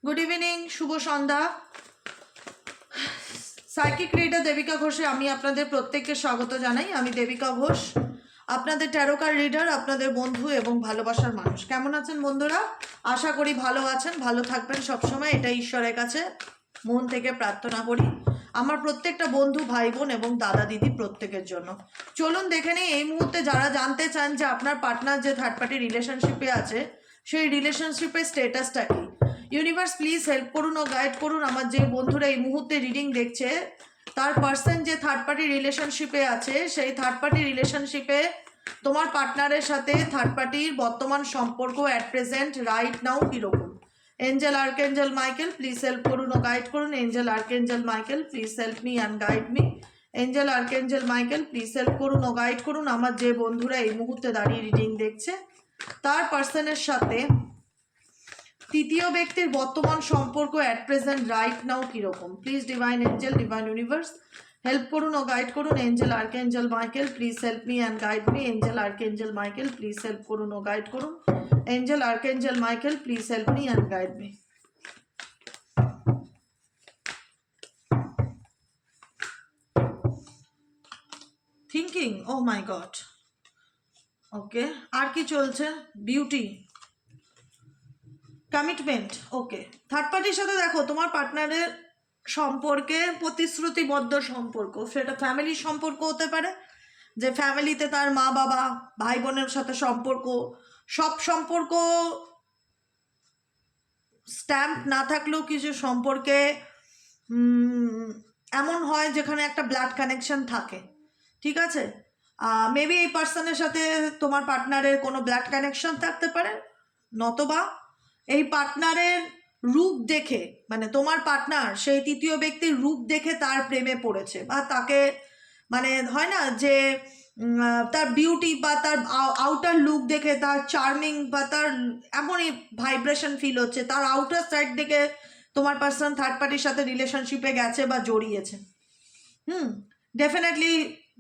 Good evening, শুভ সন্ধ্যা। Psychic reader Devika ঘোষে আমি আপনাদের প্রত্যেককে স্বাগত জানাই। আমি দেবিকা ঘোষ, আপনাদের ট্যারোকার রিডার, আপনাদের বন্ধু এবং ভালোবাসার মানুষ। কেমন আছেন বন্ধুরা? আশা করি ভালো আছেন, ভালো থাকবেন সবসময়, এটা ঈশ্বরের কাছে মন থেকে প্রার্থনা করি আমার প্রত্যেকটা বন্ধু, ভাই বোন এবং দাদা দিদি প্রত্যেকের জন্য। চলুন দেখে নিই এই মুহূর্তে যারা জানতে চান যে আপনার পার্টনার যে থার্ড পার্টি রিলেশনশিপে আছে সেই রিলেশনশিপের স্টেটাসটা কি। ইউনিভার্স প্লিজ হেল্প করুন ও গাইড করুন আমার যে বন্ধুরা এই মুহূর্তে রিডিং দেখছে, তার পার্সন যে থার্ড পার্টি রিলেশনশিপে আছে সেই থার্ড পার্টি রিলেশনশিপে তোমার পার্টনারের সাথে থার্ড পার্টির বর্তমান সম্পর্ক অ্যাট প্রেজেন্ট রাইট নাও কীরকম। Angel archangel Michael please help করুন ও গাইড করুন। Angel archangel Michael please help me and guide me. Angel archangel Michael please help করুন ও গাইড করুন আমার যে বন্ধুরা এই মুহূর্তে দাঁড়িয়ে রিডিং দেখছে, তার পার্সনের সাথে তৃতীয় ব্যক্তির বর্তমান সম্পর্ক অ্যাট প্রেজেন্ট রাইট নাও কীরকম। Please divine angel, divine universe help করুন ও গাইড করুন। Angel archangel Michael please help me and guide me. Angel archangel Michael please help করুন ও গাইড করুন। Angel archangel Michael please help me and guide me. Thinking, oh my God. Okay, আর কি চলছে? Beauty, commitment. ওকে, third পার্টির সাথে দেখো তোমার পার্টনারের সম্পর্কে প্রতিশ্রুতিবদ্ধ সম্পর্ক, সেটা ফ্যামিলির সম্পর্ক হতে পারে, যে ফ্যামিলিতে তার মা বাবা ভাই বোনের সাথে সম্পর্ক, সব সম্পর্ক স্ট্যাম্প না থাকলেও কিছু সম্পর্কে এমন হয় যেখানে একটা ব্লাড কানেকশন থাকে, ঠিক আছে। মেবি এই পার্সনের সাথে তোমার পার্টনারের কোনো ব্লাড কানেকশন থাকতে পারে, নতবা এই পার্টনারের রূপ দেখে, মানে তোমার পার্টনার সেই তৃতীয় ব্যক্তির রূপ দেখে তার প্রেমে পড়েছে, বা তাকে মানে হয় না যে তার বিউটি বা তার আউটার লুক দেখে তার চার্মিং বা তার এমনই ভাইব্রেশন ফিল হচ্ছে, তার আউটার সাইড দেখে তোমার পার্সন থার্ড পার্টির সাথে রিলেশনশিপে গেছে বা জড়িয়েছে। ডেফিনেটলি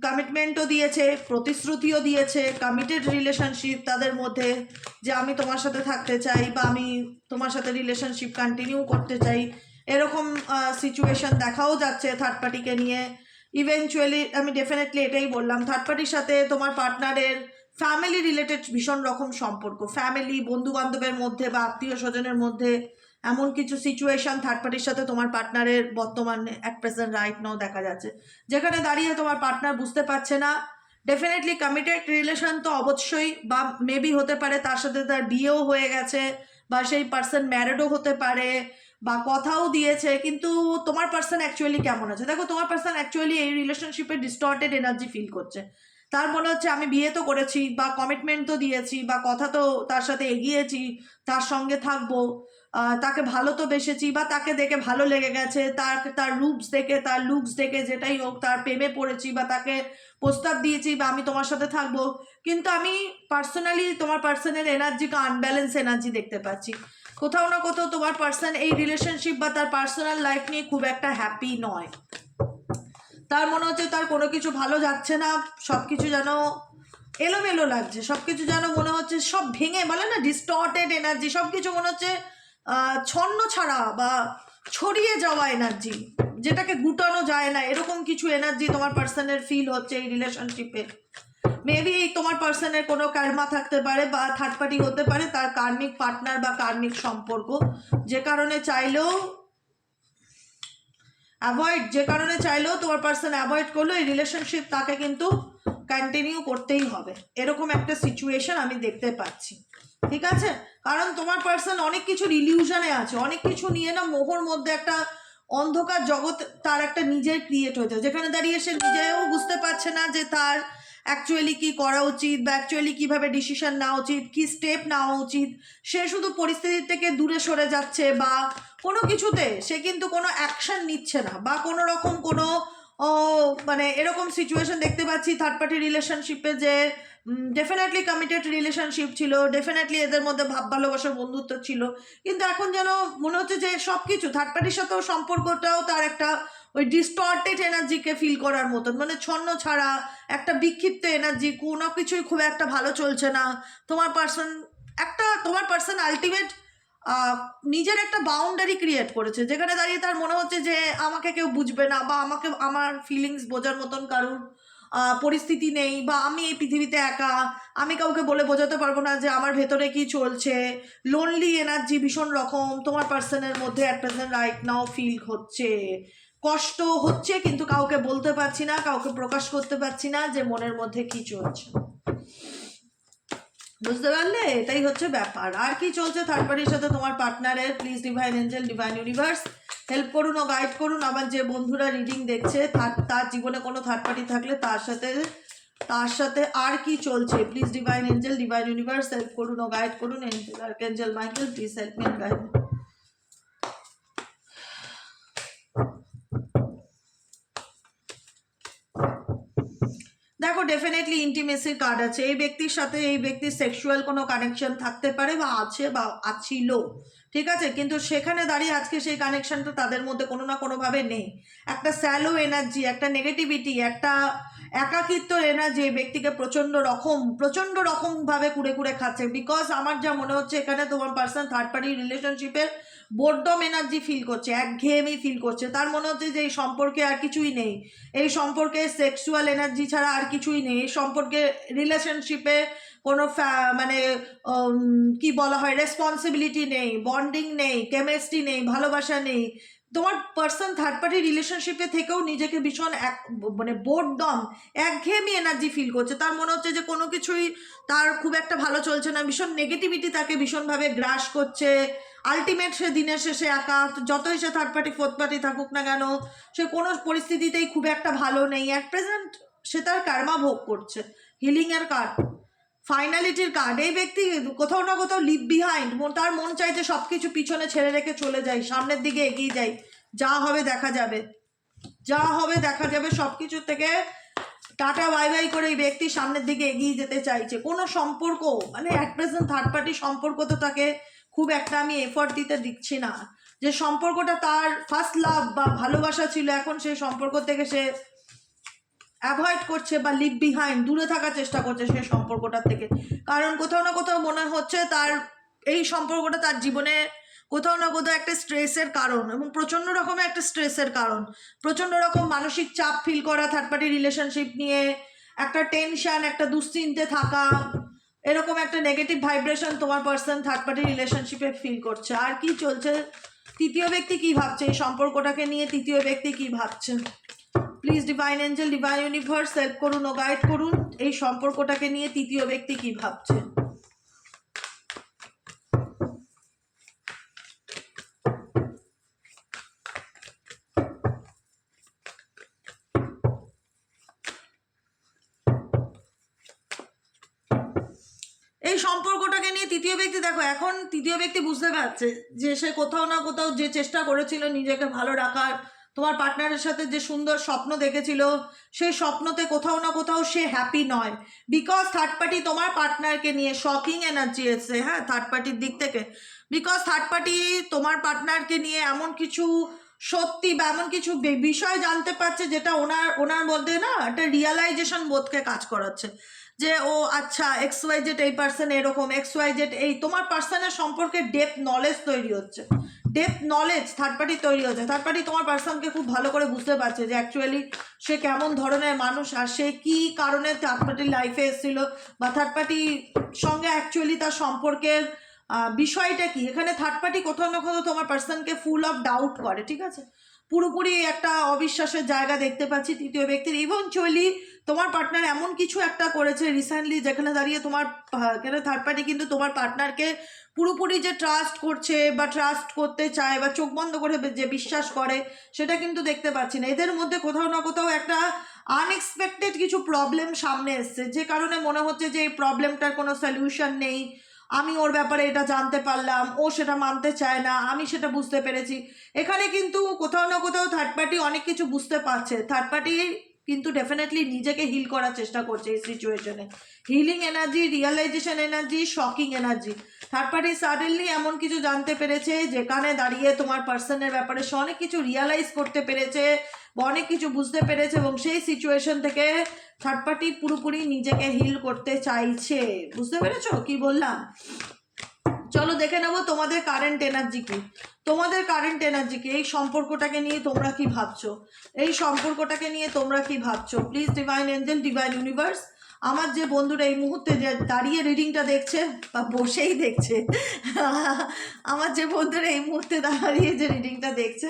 কমিটমেন্টও দিয়েছে, প্রতিশ্রুতিও দিয়েছে, কমিটেড রিলেশনশিপ তাদের মধ্যে, যে আমি তোমার সাথে থাকতে চাই বা আমি তোমার সাথে রিলেশনশিপ কন্টিনিউ করতে চাই, এরকম সিচুয়েশন দেখাও যাচ্ছে থার্ড পার্টিকে নিয়ে। ইভেনচুয়ালি আমি ডেফিনেটলি এটাই বললাম, থার্ড পার্টির সাথে তোমার পার্টনারের ফ্যামিলি রিলেটেড ভীষণ রকম সম্পর্ক, ফ্যামিলি বন্ধু বান্ধবের মধ্যে বা আত্মীয় স্বজনের মধ্যে এমন কিছু সিচুয়েশন থার্ড পার্টির সাথে তোমার পার্টনারের বর্তমানে অ্যাট প্রেজেন্ট রাইট নাও দেখা যাচ্ছে, যেখানে দাঁড়িয়ে তোমার পার্টনার বুঝতে পারছে না। ডেফিনেটলি কমিটেড রিলেশন তো অবশ্যই, বা মেবি হতে পারে তার সাথে তার বিয়েও হয়ে গেছে, বা সেই পার্সন ম্যারিডও হতে পারে, বা কথাও দিয়েছে, কিন্তু তোমার পার্সন অ্যাকচুয়ালি কেমন আছে দেখো, তোমার পার্সন অ্যাকচুয়ালি এই রিলেশনশিপে ডিস্টর্টেড এনার্জি ফিল করছে। তার মনে হচ্ছে আমি বিয়ে তো করেছি বা কমিটমেন্ট তো দিয়েছি বা কথা তো তার সাথে এগিয়েছি, তার সঙ্গে থাকবো, তাকে ভালো তো বেসেছি বা তাকে দেখে ভালো লেগে গেছে, তার রূপস দেখে, তার লুকস দেখে, যেটাই হোক তার প্রেমে পড়েছি বা তাকে প্রস্তাব দিয়েছি বা আমি তোমার সাথে থাকবো, কিন্তু আমি পার্সোনালি তোমার পার্সনের এনার্জিকে আনব্যালেন্স এনার্জি দেখতে পাচ্ছি। কোথাও না কোথাও তোমার পার্সন এই রিলেশনশিপ বা তার পার্সোনাল লাইফ নিয়ে খুব একটা হ্যাপি নয়। তার মনে হচ্ছে তার কোনো কিছু ভালো যাচ্ছে না, সব কিছু যেন এলোমেলো লাগছে, সব কিছু যেন মনে হচ্ছে সব ভেঙে, বলে না ডিস্টর্টেড এনার্জি, সব কিছু মনে হচ্ছে ছন্ন ছাড়া বা ছড়িয়ে যাওয়া এনার্জি, যেটাকে গুটানো যায় না, এরকম কিছু এনার্জি তোমার পার্সনের ফিল হচ্ছে এই রিলেশনশিপে। মেবি তোমার পার্সনের কোনো কার্মা থাকতে পারে বা থার্ড পার্টি হতে পারে, তার কার্মিক পার্টনার বা কার্মিক সম্পর্ক, যে কারণে চাইলেও তোমার পার্সন অ্যাভয়েড করলো এই রিলেশনশিপ, তাকে কিন্তু কন্টিনিউ করতেই হবে, এরকম একটা সিচুয়েশন আমি দেখতে পাচ্ছি, ঠিক আছে। কারণ তোমার পার্সন অনেক কিছুর ইলিউশনে আছে, অনেক কিছু নিয়ে না মোহর মধ্যে একটা অন্ধকার জগৎ তার একটা নিজের ক্রিয়েট হয়েছে, যেখানে দাঁড়িয়ে সে নিজেও বুঝতে পারছে না যে তার অ্যাকচুয়ালি কি করা উচিত বা অ্যাকচুয়ালি কিভাবে ডিসিশন নেওয়া উচিত, কি স্টেপ নেওয়া উচিত। সে শুধু পরিস্থিতি থেকে দূরে সরে যাচ্ছে বা কোনো কিছুতে সে কিন্তু কোনো অ্যাকশন নিচ্ছে না, বা কোনো রকম কোনো মানে এরকম সিচুয়েশন দেখতে পাচ্ছি থার্ড পার্টি রিলেশনশিপে, যে ডেফিনেটলি কমিটেড রিলেশনশিপ ছিল, ডেফিনেটলি এদের মধ্যে ভাব ভালোবাসার বন্ধুত্ব ছিল, কিন্তু এখন যেন মনে হচ্ছে যে সব কিছু থার্ড পার্টির সাথেও সম্পর্কটাও তার একটা ওই ডিস্টর্টেড এনার্জিকে ফিল করার মতন, মানে ছন্ন ছাড়া একটা বিক্ষিপ্ত এনার্জি, কোনো কিছুই খুব একটা ভালো চলছে না। তোমার পার্সন আলটিমেট নিজের একটা বাউন্ডারি ক্রিয়েট করেছে, যেখানে দাঁড়িয়ে তার মনে হচ্ছে যে আমাকে কেউ বুঝবে না, বা আমাকে আমার ফিলিংস বোঝার মতন কারুর পরিস্থিতি নেই, বা আমি এই পৃথিবীতে একা, আমি কাউকে বলে বোঝাতে পারবো না যে আমার ভেতরে কি চলছে। লোনলি এনার্জি ভীষণ রকম তোমার পার্সনের মধ্যে at present right now feel হচ্ছে, কষ্ট হচ্ছে, কিন্তু কাউকে বলতে পারছি না, কাউকে প্রকাশ করতে পারছি না যে মনের মধ্যে কি চলছে। বুঝতে পারলে? এটাই হচ্ছে ব্যাপার। আর কি চলছে থার্ড পার্টির সাথে তোমার পার্টনারের? Please divine angel, divine universe help করুন ও গাইড করুন। আবার যে বন্ধুরা রিডিং দেখছে তার জীবনে কোনো থার্ড পার্টি থাকলে তার সাথে আর কি চলছে? Please divine angel, divine universe help করুন ও গাইড করুন। Angel archangel Michael please help me and guide me. দেখো ডেফিনেটলি ইন্টিমেসির কার্ড আছে। এই ব্যক্তির সাথে এই ব্যক্তির সেক্সুয়াল কোনো কানেকশন থাকতে পারে, বা আছে বা আছিল, ঠিক আছে, কিন্তু সেখানে দাঁড়িয়ে আজকে সেই কানেকশনটা তাদের মধ্যে কোনো না কোনোভাবে নেই। একটা স্যালো এনার্জি, একটা নেগেটিভিটি, একটা একাকিত্ব এনার্জি এই ব্যক্তিকে প্রচণ্ড রকমভাবে কুড়ে কুড়ে খাচ্ছে। বিকজ আমার যা মনে হচ্ছে এখানে তোমার পার্সন থার্ড পার্টি রিলেশনশিপের বোরডম এনার্জি ফিল করছে, একঘেয়েমি ফিল করছে। তার মনে হচ্ছে যে এই সম্পর্কে আর কিছুই নেই, এই সম্পর্কে সেক্সুয়াল এনার্জি ছাড়া আর কিছুই নেই, এই সম্পর্কে রিলেশনশিপে কোনো মানে কি বলা হয়, রেসপন্সিবিলিটি নেই, বন্ডিং নেই, কেমিস্ট্রি নেই, ভালোবাসা নেই। তোমার পার্সন থার্ড পার্টি রিলেশনশিপে থেকেও নিজেকে ভীষণ মানে বোরডম, একঘেয়েমি এনার্জি ফিল করছে। তার মনে হচ্ছে যে কোনো কিছুই তার খুব একটা ভালো চলছে না, ভীষণ নেগেটিভিটি তাকে ভীষণভাবে গ্রাস করছে। আলটিমেট সে দিনের শেষে একা, যতই সে থার্ড পার্টি ফোর্থ পার্টি থাকুক না কেন, সে কোনো পরিস্থিতিতেই খুব একটা ভালো নেই। অ্যাট প্রেজেন্ট সে তার কার্মা ভোগ করছে। হিলিংয়ের কার্ড, ফাইনালিটির কার্ড। এই ব্যক্তি কোথাও না কোথাও লিভ বিহাইন্ড, তার মন চাইছে সব কিছু পিছনে ছেড়ে রেখে চলে যাই, সামনের দিকে এগিয়ে যাই, যা হবে দেখা যাবে, যা হবে দেখা যাবে, সব কিছু থেকে টাটা বাই বাই করে এই ব্যক্তি সামনের দিকে এগিয়ে যেতে চাইছে। কোনো সম্পর্ক মানে অ্যাট প্রেজেন্ট থার্ড পার্টি সম্পর্ক তো তাকে খুব একটা আমি এফর্ট দিচ্ছি না। যে সম্পর্কটা তার ফার্স্ট লাভ বা ভালোবাসা ছিল, এখন সেই সম্পর্ক থেকে সে অ্যাভয়েড করছে বা লিভ বিহাইন্ড, দূরে থাকার চেষ্টা করছে সেই সম্পর্কটার থেকে। কারণ কোথাও না কোথাও মনে হচ্ছে তার এই সম্পর্কটা তার জীবনে কোথাও না কোথাও একটা স্ট্রেসের কারণ, এবং প্রচণ্ড রকমের একটা স্ট্রেসের কারণ, প্রচণ্ড রকম মানসিক চাপ ফিল করা থার্ড পার্টি রিলেশনশিপ নিয়ে, একটা টেনশন, একটা দুশ্চিন্তে থাকা, এরকম একটা নেগেটিভ ভাইব্রেশন তোমার পার্সন থার্ড পার্টি রিলেশনশিপে ফিল করছে। আর কি চলছে? তৃতীয় ব্যক্তি কি ভাবছে এই সম্পর্কটাকে নিয়ে? তৃতীয় ব্যক্তি কি ভাবছে? Please divine angel, divine universe help করুন ও গাইড করুন। এই সম্পর্কটাকে নিয়ে তৃতীয় ব্যক্তি কি ভাবছে? এই সম্পর্কটাকে নিয়ে তৃতীয় ব্যক্তি, দেখো এখন তৃতীয় ব্যক্তি বুঝতে পারছে যে সে কোথাও না কোথাও যে চেষ্টা করেছিল নিজেকে ভালো রাখার, তোমার পার্টনারের সাথে যে সুন্দর স্বপ্ন দেখেছিল, সেই স্বপ্নতে কোথাও না কোথাও সে হ্যাপি নয়। বিকজ থার্ড পার্টি তোমার পার্টনারকে নিয়ে শকিং এনার্জি এসছে, হ্যাঁ, থার্ড পার্টির দিক থেকে। বিকজ থার্ড পার্টি তোমার পার্টনারকে নিয়ে এমন কিছু সত্যি বা এমন কিছু বিষয় জানতে পারছে যেটা ওনার মধ্যে না একটা রিয়ালাইজেশন বোধকে কাজ করাচ্ছে, যে ও আচ্ছা XYZ এই পার্সন এরকম, XYZ এই তোমার পার্সনের সম্পর্কে ডেপথ নলেজ তৈরি হচ্ছে, ডেপথ নলেজ থার্ড পার্টি তৈরি হচ্ছে। থার্ড পার্টি তোমার পার্সনকে খুব ভালো করে বুঝতে পারছে যে অ্যাকচুয়ালি সে কেমন ধরনের মানুষ, আর সে কী কারণে থার্ড পার্টির লাইফে এসেছিল, বা থার্ড পার্টির সঙ্গে অ্যাকচুয়ালি তার সম্পর্কের বিষয়টা কি। এখানে থার্ড পার্টি কোথাও না কোথাও তোমার পার্সনকে ফুল অফ ডাউট করে, ঠিক আছে, পুরোপুরি একটা অবিশ্বাসের জায়গা দেখতে পাচ্ছি তৃতীয় ব্যক্তির। ইভেনচুয়ালি তোমার পার্টনার এমন কিছু একটা করেছে রিসেন্টলি, যেখানে দাঁড়িয়ে তোমার এখানে থার্ড পার্টি কিন্তু তোমার পার্টনারকে পুরোপুরি যে ট্রাস্ট করছে বা ট্রাস্ট করতে চায় বা চোখ বন্ধ করে যে বিশ্বাস করে, সেটা কিন্তু দেখতে পাচ্ছি না। এদের মধ্যে কোথাও না কোথাও একটা আনএক্সপেক্টেড কিছু প্রবলেম সামনে এসছে, যে কারণে মনে হচ্ছে যে এই প্রবলেমটার কোনো সলিউশন নেই। আমি ওর ব্যাপারে এটা জানতে পারলাম, ও সেটা মানতে চায় না, আমি সেটা বুঝতে পেরেছি। এখানে কিন্তু কোথাও না কোথাও থার্ড পার্টি অনেক কিছু বুঝতে পারছে। থার্ড পার্টি কিন্তু ডেফিনেটলি নিজেকে হিল করার চেষ্টা করছে এই সিচুয়েশনে। Healing energy, realisation energy, shocking energy. Third party suddenly এমন কিছু জানতে পেরেছে যেখানে দাঁড়িয়ে তোমার পার্সনের ব্যাপারে সে অনেক কিছু রিয়ালাইজ করতে পেরেছে বা অনেক কিছু বুঝতে পেরেছে, এবং সেই সিচুয়েশন থেকে থার্ড পার্টি পুরোপুরি নিজেকে হিল করতে চাইছে। বুঝতে পেরেছো কি বললাম? চলো দেখে নেবো তোমাদের কারেন্ট এনার্জি কি। তোমাদের কারেন্ট এনার্জি কি, এই সম্পর্কটাকে নিয়ে তোমরা কি ভাবছো, এই সম্পর্কটাকে নিয়ে তোমরা কি ভাবছো। Please divine angel, divine universe, আমার যে বন্ধুরা এই মুহূর্তে যে দাঁড়িয়ে রিডিংটা দেখছে বা বসেই দেখছে, আমার যে বন্ধুরা এই মুহূর্তে দাঁড়িয়ে যে রিডিংটা দেখছে,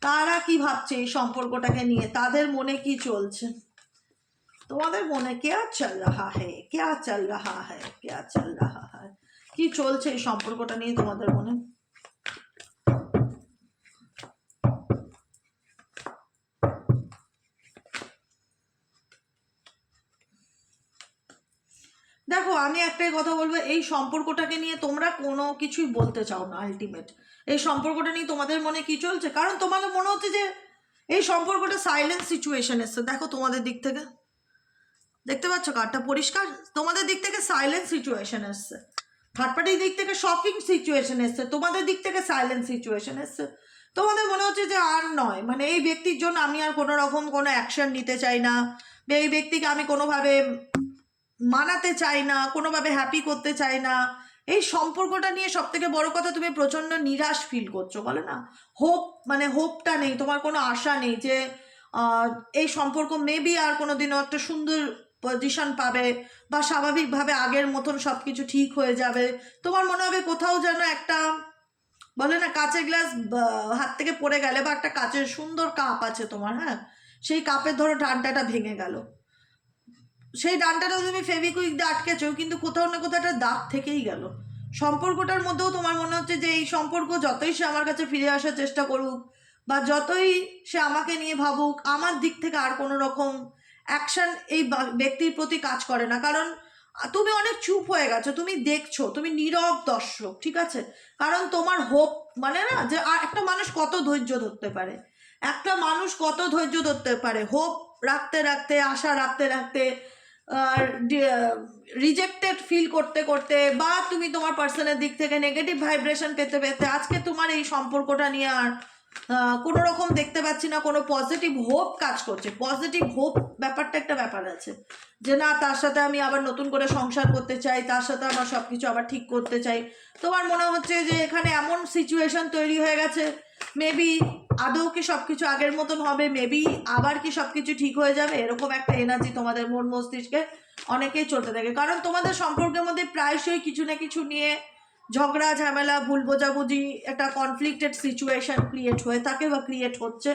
তারা কি ভাবছে এই সম্পর্কটাকে নিয়ে, তাদের মনে কি চলছে, তোমাদের মনে क्या चल रहा है, क्या चल रहा है, क्या चल रहा है, কি চলছে এই সম্পর্কটা নিয়ে তোমাদের মনে। দেখো আমি একটাই কথা বলবো, এই সম্পর্কটাকে নিয়ে তোমরা কোনো কিছুই বলতে চাও না। আলটিমেট এই সম্পর্কটা নিয়ে তোমাদের মনে কি চলছে, কারণ তোমাদের মনে হচ্ছে যে এই সম্পর্কটা সাইলেন্ট সিচুয়েশন এসছে। দেখো তোমাদের দিক থেকে দেখতে পাচ্ছ কার্ডটা পরিষ্কার, তোমাদের দিক থেকে সাইলেন্ট সিচুয়েশন এসছে, থার্ড পার্টির দিক থেকে শকিং সিচুয়েশন এসছে, তোমাদের দিক থেকে সাইলেন্ট সিচুয়েশন এসছে। তোমাদের মনে হচ্ছে যে আর নয়, মানে এই ব্যক্তির জন্য আমি আর কোনো রকম কোনো অ্যাকশন নিতে চাই না, বা এই ব্যক্তিকে আমি কোনোভাবে মানাতে চাই না, কোনোভাবে হ্যাপি করতে চাই না। এই সম্পর্কটা নিয়ে সব থেকে বড় কথা, তুমি প্রচণ্ড নিরাশ ফিল করছো, বলে না হোপ, মানে হোপটা নেই, তোমার কোনো আশা নেই যে এই সম্পর্ক মেবি আর কোনো দিনও একটা সুন্দর পজিশন পাবে, বা স্বাভাবিকভাবে আগের মতন সব কিছু ঠিক হয়ে যাবে। তোমার মনে হবে কোথাও যেন একটা, বলে না কাঁচের গ্লাস হাত থেকে পড়ে গেলে, বা একটা কাঁচের সুন্দর কাপ আছে তোমার, হ্যাঁ, সেই কাপের ধরো ডান্টাটা ভেঙে গেল, সেই ডান্টাটা তুমি ফেভিকুইক দিয়ে আটকেছো, কিন্তু কোথাও না কোথাও একটা দাগ থেকেই গেল। সম্পর্কটার মধ্যেও তোমার মনে হচ্ছে যে এই সম্পর্ক যতই সে আমার কাছে ফিরে আসার চেষ্টা করুক, বা যতই সে আমাকে নিয়ে ভাবুক, আমার দিক থেকে আর কোনো রকম অ্যাকশন এই ব্যক্তির প্রতি কাজ করে না। কারণ তুমি অনেক চুপ হয়ে গেছো, তুমি দেখছো, তুমি নীরব দর্শক, ঠিক আছে। কারণ তোমার হোপ, মানে না যে আর একটা মানুষ কত ধৈর্য ধরতে পারে, একটা মানুষ কত ধৈর্য ধরতে পারে, হোপ রাখতে রাখতে, আশা রাখতে রাখতে, রিজেক্টেড ফিল করতে করতে, বা তুমি তোমার পার্সনের দিক থেকে নেগেটিভ ভাইব্রেশন পেতে পেতে আজকে তোমার এই সম্পর্কটা নিয়ে আর কোনো রকম দেখতে পাচ্ছি না কোনো পজিটিভ হোপ কাজ করছে। পজিটিভ হোপ ব্যাপারটা একটা ব্যাপার আছে যে না, তার সাথে আমি আবার নতুন করে সংসার করতে চাই, তার সাথে আমার সব কিছু আবার ঠিক করতে চাই। তোমার মনে হচ্ছে যে এখানে এমন সিচুয়েশন তৈরি হয়ে গেছে, মেবি আদৌ কি সব কিছু আগের মতন হবে, মেবি আবার কি সব কিছু ঠিক হয়ে যাবে, এরকম একটা এনার্জি তোমাদের মন মস্তিষ্কে অনেকেই চলতে থাকে। কারণ তোমাদের সম্পর্কের মধ্যে প্রায়শই কিছু না কিছু নিয়ে ঝগড়া ঝামেলা, ভুল বোঝাবুঝি, একটা কনফ্লিক্টেড সিচুয়েশন ক্রিয়েট হয়ে থাকে বা ক্রিয়েট হচ্ছে।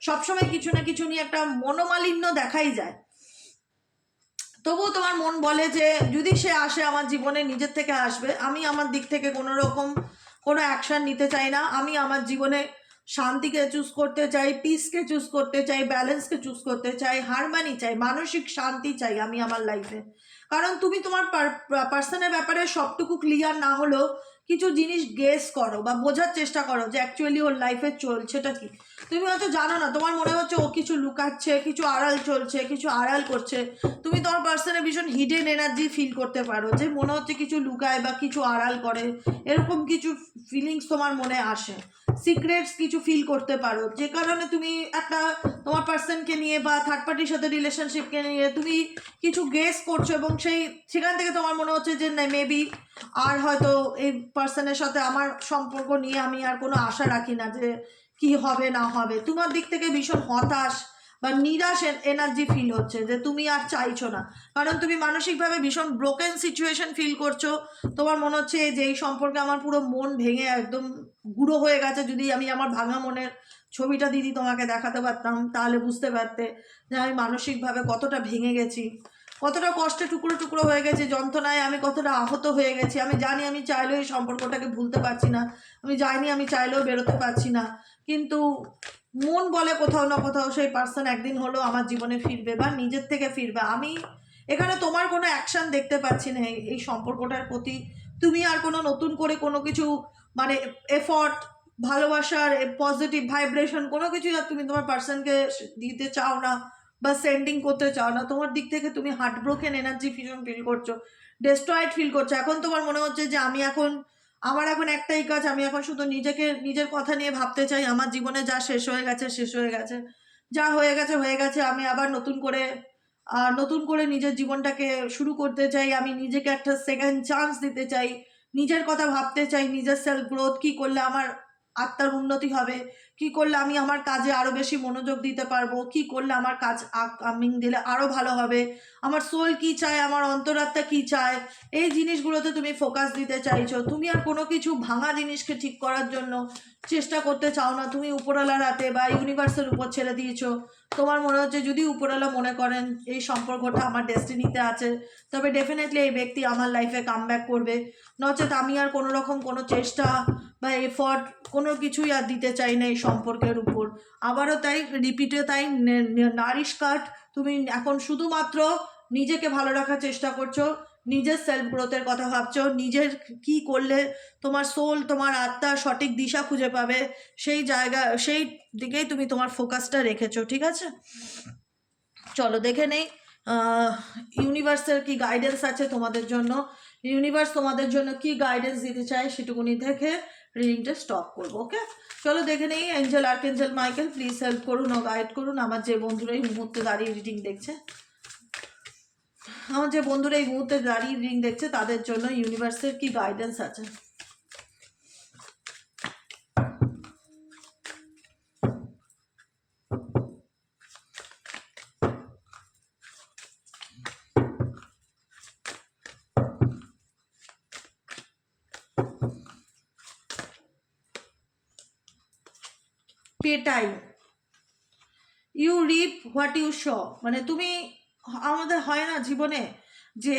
সবসময় কিছু না কিছু নিয়ে একটা মনোমালিন্য দেখাই যায়। তবুও তোমার মন বলে যে যদি সে আসে আমার জীবনে, নিজের থেকে আসবে, আমি আমার দিক থেকে কোনো রকম কোনো অ্যাকশান নিতে চাই না। আমি আমার জীবনে শান্তিকে চুজ করতে চাই, পিসকে চুজ করতে চাই, ব্যালেন্সকে চুজ করতে চাই, হারমানি চাই, মানসিক শান্তি চাই আমি আমার লাইফে। কারণ তুমি তোমার পার্সনের ব্যাপারে সবটুকু ক্লিয়ার না হলেও কিছু জিনিস গেস করো বা বোঝার চেষ্টা করো যে অ্যাকচুয়ালি ওর লাইফে চলছেটা কি। তুমি হয়তো জানো না, তোমার মনে হচ্ছে ও কিছু লুকাচ্ছে, কিছু আড়াল চলছে, কিছু আড়াল করছে। তুমি তোমার পার্সনে ভীষণ হিডেন এনার্জি ফিল করতে পারো, যে মনে হচ্ছে কিছু লুকায় বা কিছু আড়াল করে, এরকম কিছু ফিলিংস তোমার মনে আসে। সিক্রেটস কিছু ফিল করতে পারো, যে কারণে তুমি একটা তোমার পার্সনকে নিয়ে বা থার্ড পার্টির সাথে রিলেশনশিপকে নিয়ে তুমি কিছু গেস করছো, এবং সেখান থেকে তোমার মনে হচ্ছে যে না, মেবি আর হয়তো এই পার্সনের সাথে আমার সম্পর্ক নিয়ে আমি আর কোনো আশা রাখি না যে কি হবে না হবে। তোমার দিক থেকে ভীষণ হতাশ বা নিরাশ এনার্জি ফিল হচ্ছে, যে তুমি আর চাইছো না, কারণ তুমি মানসিকভাবে ভীষণ ব্রোকেন সিচুয়েশন ফিল করছো। তোমার মনে হচ্ছে যে এই সম্পর্কে আমার পুরো মন ভেঙে একদম গুঁড়ো হয়ে গেছে। যদি আমি আমার ভাঙা মনের ছবিটা দিদি তোমাকে দেখাতে পারতাম, তাহলে বুঝতে পারতে যে আমি মানসিকভাবে কতটা ভেঙে গেছি, কতটা কষ্টে টুকরো টুকরো হয়ে গেছে, যন্ত্রণায় আমি কতটা আহত হয়ে গেছি। আমি জানি আমি চাইলেও এই সম্পর্কটাকে ভুলতে পারছি না, আমি জানি আমি চাইলেও বেরোতে পারছি না, কিন্তু মন বলে কোথাও না কোথাও সেই পার্সন একদিন হলেও আমার জীবনে ফিরবে বা নিজের থেকে ফিরবে। আমি এখানে তোমার কোনো অ্যাকশন দেখতে পাচ্ছি না এই সম্পর্কটার প্রতি। তুমি আর কোনো নতুন করে কোনো কিছু, মানে এফর্ট, ভালোবাসার পজিটিভ ভাইব্রেশন কোনো কিছুই আর তুমি তোমার পার্সনকে দিতে চাও না বা সেন্ডিং করতে চাও না। তোমার দিক থেকে তুমি হার্ট ব্রোকেন এনার্জি ভীষণ ফিল করছো, ডেস্ট্রয়েড ফিল করছো। এখন তোমার মনে হচ্ছে যে আমার এখন একটাই কাজ, আমি এখন শুধু নিজের কথা নিয়ে ভাবতে চাই। আমার জীবনে যা শেষ হয়ে গেছে শেষ হয়ে গেছে, যা হয়ে গেছে হয়ে গেছে। আমি আবার নতুন করে নিজের জীবনটাকে শুরু করতে চাই। আমি নিজেকে একটা সেকেন্ড চান্স দিতে চাই, নিজের কথা ভাবতে চাই, নিজের সেলফ গ্রোথ, কী করলে আমার আত্মার উন্নতি হবে, কি করলে আমি আমার কাজে আরও বেশি মনোযোগ দিতে পারবো, কি করলে আমার কাজ আপকামিং দিলে আরও ভালো হবে, আমার সোল কি চায়, আমার অন্তরাত্মা কি চায়, এই জিনিসগুলোতে তুমি ফোকাস দিতে চাইছো। তুমি আর কোনো কিছু ভাঙা জিনিসকে ঠিক করার জন্য চেষ্টা করতে চাও না, তুমি উপরওয়ালার হাতে বা ইউনিভার্সের উপর ছেড়ে দিয়েছো। তোমার মনে হচ্ছে যদি উপরওয়ালা মনে করেন এই সম্পর্কটা আমার ডেস্টিনিতে আছে, তবে ডেফিনেটলি এই ব্যক্তি আমার লাইফে কামব্যাক করবে, নচেত আমি আর কোনো রকম কোনো চেষ্টা বা এফর্ট কোনো কিছুই আর দিতে চাই না এই সম্পর্কের উপর। আবারও তাই, রিপিটে তাই, নারিশ কাট, তুমি এখন শুধুমাত্র নিজেকে ভালো রাখার চেষ্টা করছো, নিজের সেলফ গ্রোথের কথা ভাবছো, নিজের কি করলে তোমার সোল, তোমার আত্মা সঠিক দিশা খুঁজে পাবে, সেই জায়গা, সেই দিকেই তুমি তোমার ফোকাসটা রেখেছো। ঠিক আছে, চলো দেখে নেই ইউনিভার্সের কি গাইডেন্স আছে তোমাদের জন্য। ইউনিভার্স তোমাদের জন্য কি গাইডেন্স দিতে চায় সেটুকুনি দেখে রিডিংটা স্টপ করবো। ওকে, চলো দেখে নেই। Angel, archangel Michael, please help করুন ও গাইড করুন আমার যে বন্ধুরা এই মুহূর্তে দাঁড়িয়ে রিডিং দেখছে, আমার যে বন্ধুরা এই মুহূর্তে দাঁড়িয়ে রিডিং দেখছে তাদের জন্য ইউনিভার্সের কি গাইডেন্স আছে। Pay time, you reap what you sow, মানে তুমি, আমাদের হয় না জীবনে যে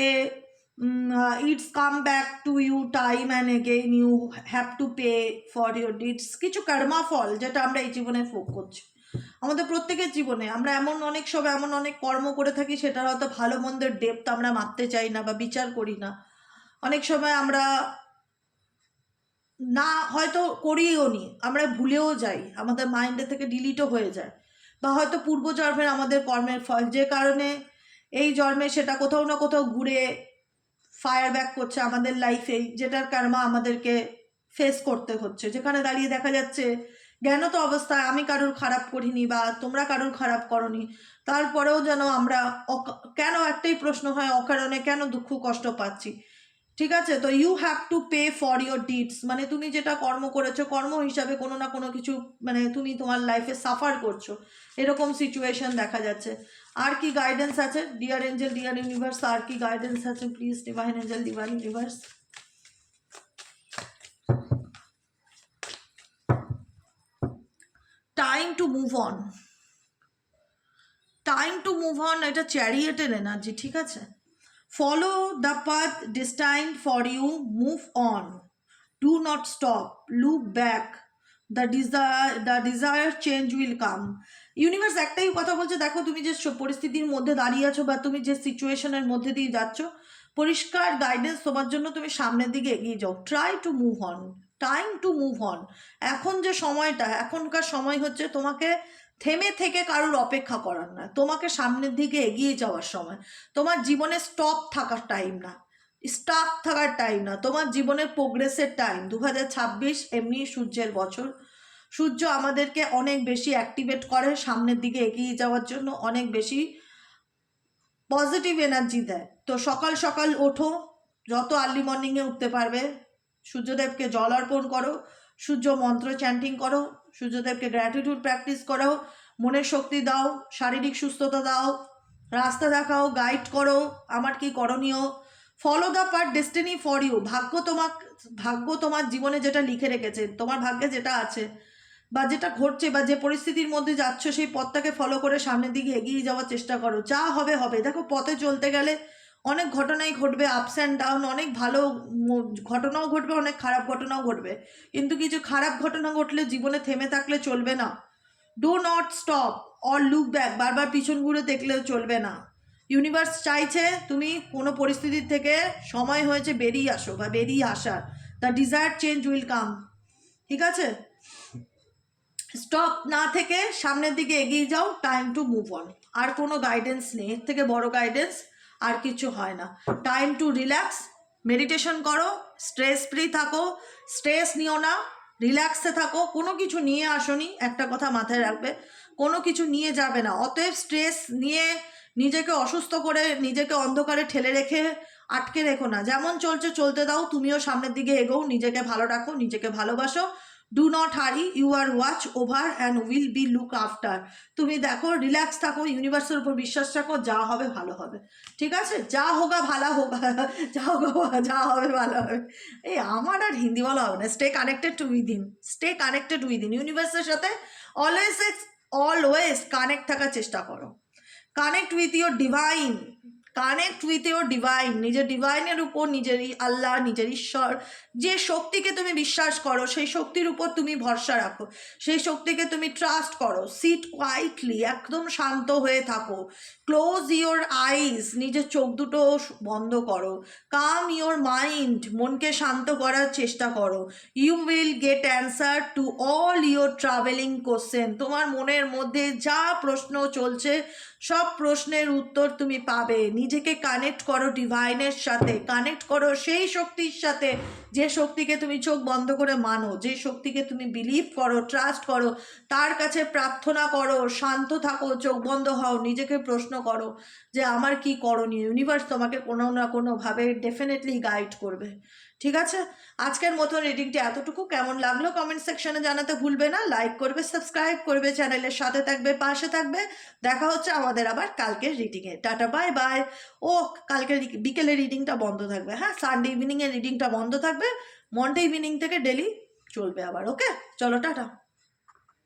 it's come back to you time and again, you have to pay for your deeds, কিছু কর্মা ফল যেটা আমরা এই জীবনে ভোগ করছি। আমাদের প্রত্যেকের জীবনে আমরা এমন অনেক সময় এমন অনেক কর্ম করে থাকি সেটার হয়তো ভালো মন্দের ডেপথ আমরা মাপতে চাই না বা বিচার করি না। অনেক সময় আমরা না হয়তো করিও নি, আমরা ভুলেও যাই, আমাদের মাইন্ডে থেকে ডিলিটও হয়ে যায়, বা হয়তো পূর্বজন্মের আমাদের কর্মের ফল, যে কারণে এই জন্মে সেটা কোথাও না কোথাও ঘুরে ফায়ার ব্যাক করছে আমাদের লাইফে, যেটার কারমা আমাদেরকে ফেস করতে হচ্ছে। যেখানে দাঁড়িয়ে দেখা যাচ্ছে জ্ঞানত অবস্থায় আমি কারোর খারাপ করিনি বা তোমরা কারোর খারাপ করনি, তারপরেও যেন আমরা কেন, একটাই প্রশ্ন হয়, অকারণে কেন দুঃখ কষ্ট পাচ্ছি। ঠিক আছে, তো you have to pay for your deeds, মানে তুমি যেটা কর্ম করেছো কর্ম হিসাবে কোনো না কোনো কিছু, মানে তুমি তোমার লাইফে সাফার করছো, এরকম সিচুয়েশন দেখা যাচ্ছে। আর কি গাইডেন্স আছে ডিয়ার এঞ্জেল, ডিয়ার ইউনিভার্স, আর কি গাইডেন্স আছে please divine angel, divine universe. Time to move on, time to move on, এটা চ্যারিয়েটের এনার্জি। ঠিক আছে, follow the path destined for you, move on, do not stop, look back, the desired change will come। Universe একটাই কথা বলছে, দেখো তুমি যে পরিস্থিতির মধ্যে দাঁড়িয়ে আছো বা তুমি যে সিচুয়েশনের মধ্যে দিয়ে যাচ্ছ, পরিষ্কার গাইডেন্স তোমার জন্য, তুমি সামনের দিকে এগিয়ে যাও, try to move on, time to move on. এখন যে সময়টা, এখনকার সময় হচ্ছে তোমাকে থেমে থেকে কারোর অপেক্ষা করার না, তোমাকে সামনের দিকে এগিয়ে যাওয়ার সময়। তোমার জীবনে স্টপ থাকার টাইম না, স্টাক থাকার টাইম না, তোমার জীবনের প্রোগ্রেসের টাইম। 2026 এমনি সূর্যের বছর, সূর্য আমাদেরকে অনেক বেশি অ্যাক্টিভেট করে সামনের দিকে এগিয়ে যাওয়ার জন্য, অনেক বেশি পজিটিভ এনার্জি দেয়। তো সকাল সকাল ওঠো, যত আর্লি মর্নিংয়ে উঠতে পারবে, সূর্যদেবকে জল অর্পণ করো, সূর্য মন্ত্র চ্যান্টিং করো, সূর্যদেবকে গ্র্যাটিটিউড প্র্যাকটিস করো, মনের শক্তি দাও, শারীরিক সুস্থতা দাও, রাস্তা দেখাও, গাইড করো আমার কি করণীয়। Follow the path destiny for you, ভাগ্য তোমার জীবনে যেটা লিখে রেখেছে, তোমার ভাগ্যে যেটা আছে বা যেটা ঘটছে বা যে পরিস্থিতির মধ্যে যাচ্ছ, সেই পথটাকে ফলো করে সামনের দিকে এগিয়ে যাওয়ার চেষ্টা করো, যা হবে হবে। দেখো পথে চলতে গেলে অনেক ঘটনাই ঘটবে, আপস অ্যান্ড ডাউন, অনেক ভালো ঘটনাও ঘটবে, অনেক খারাপ ঘটনাও ঘটবে, কিন্তু কিছু খারাপ ঘটনা ঘটলে জীবনে থেমে থাকলে চলবে না। Do not stop or look back, বারবার পিছন ঘুরে দেখলেও চলবে না। ইউনিভার্স চাইছে তুমি কোনো পরিস্থিতির থেকে সময় হয়েছে বেরিয়ে আসো বা বেরিয়ে আসার, the desired change will come. ঠিক আছে, স্টপ না থেকে সামনের দিকে এগিয়ে যাও, টাইম টু মুভ অন। আর কোনো গাইডেন্স নেই, এর থেকে বড় গাইডেন্স আর কিছু হয় না। টাইম টু রিল্যাক্স, মেডিটেশন করো, স্ট্রেস ফ্রি থাকো, স্ট্রেস নিও না, রিল্যাক্সে থাকো। কোনো কিছু নিয়ে আসোনি, একটা কথা মাথায় রাখবে, কোনো কিছু নিয়ে যাবে না। অতএব স্ট্রেস নিয়ে নিজেকে অসুস্থ করে, নিজেকে অন্ধকারে ঠেলে রেখে আটকে রেখো না, যেমন চলছে চলতে দাও, তুমিও সামনের দিকে এগোও, নিজেকে ভালো রাখো, নিজেকে ভালোবাসো। Do not hurry, you are watch over and will be look after. তুমি দেখো, রিল্যাক্স থাকো, ইউনিভার্সের উপর বিশ্বাস রাখো, যা হবে ভালো হবে, ঠিক আছে? যা হোগা ভালো হোগা, যা হোগা যা হবে ভালো হবে। এই আমার আর হিন্দি বলা হবে না। Stay connected to within, stay connected within, ইউনিভার্সের সাথে অলওয়েজ অলওয়েজ কানেক্ট থাকার চেষ্টা করো। Connect with your divine, connect with your divine, নিজের ডিভাইনের উপর, নিজেরই আল্লাহ, নিজের ঈশ্বর, যে শক্তিকে তুমি বিশ্বাস করো সেই শক্তির উপর তুমি ভরসা রাখো, সেই শক্তিকে তুমি ট্রাস্ট করো। সিট কোয়াইটলি, একদম শান্ত হয়ে থাকো। ক্লোজ ইয়োর আইজ, নিজের চোখ দুটো বন্ধ করো। কাম ইয়োর মাইন্ড, মনকে শান্ত করার চেষ্টা করো। You will get answer to all your travelling question. তোমার মনের মধ্যে যা প্রশ্ন চলছে সব প্রশ্নের উত্তর তুমি পাবে। নিজেকে কানেক্ট করো ডিভাইনের সাথে, কানেক্ট করো সেই শক্তির সাথে যে শক্তিকে তুমি চোখ বন্ধ করে মানো, যে শক্তিকে তুমি বিলিভ করো, ট্রাস্ট করো। তার কাছে প্রার্থনা করো, শান্ত থাকো, চোখ বন্ধ হও, নিজেকে প্রশ্ন করো যে আমার কি করণীয়। ইউনিভার্স তোমাকে কোনো না কোনোভাবে ডেফিনেটলি গাইড করবে, ঠিক আছে? আজকের মতো রিডিংটি এতটুকু। কেমন লাগলো কমেন্ট সেকশনে জানাতে ভুলবে না। লাইক করবে, সাবস্ক্রাইব করবে, চ্যানেলের সাথে থাকবে, পাশে থাকবে। দেখা হচ্ছে আমাদের আবার কালকের রিডিংয়ে। Tata, bye bye. ও, কালকে বিকেলে রিডিংটা বন্ধ থাকবে, হ্যাঁ, সানডে ইভিনিংয়ে রিডিংটা বন্ধ থাকবে। মনডে ইভিনিং থেকে ডেলি চলবে আবার। ওকে, চলো টাটা।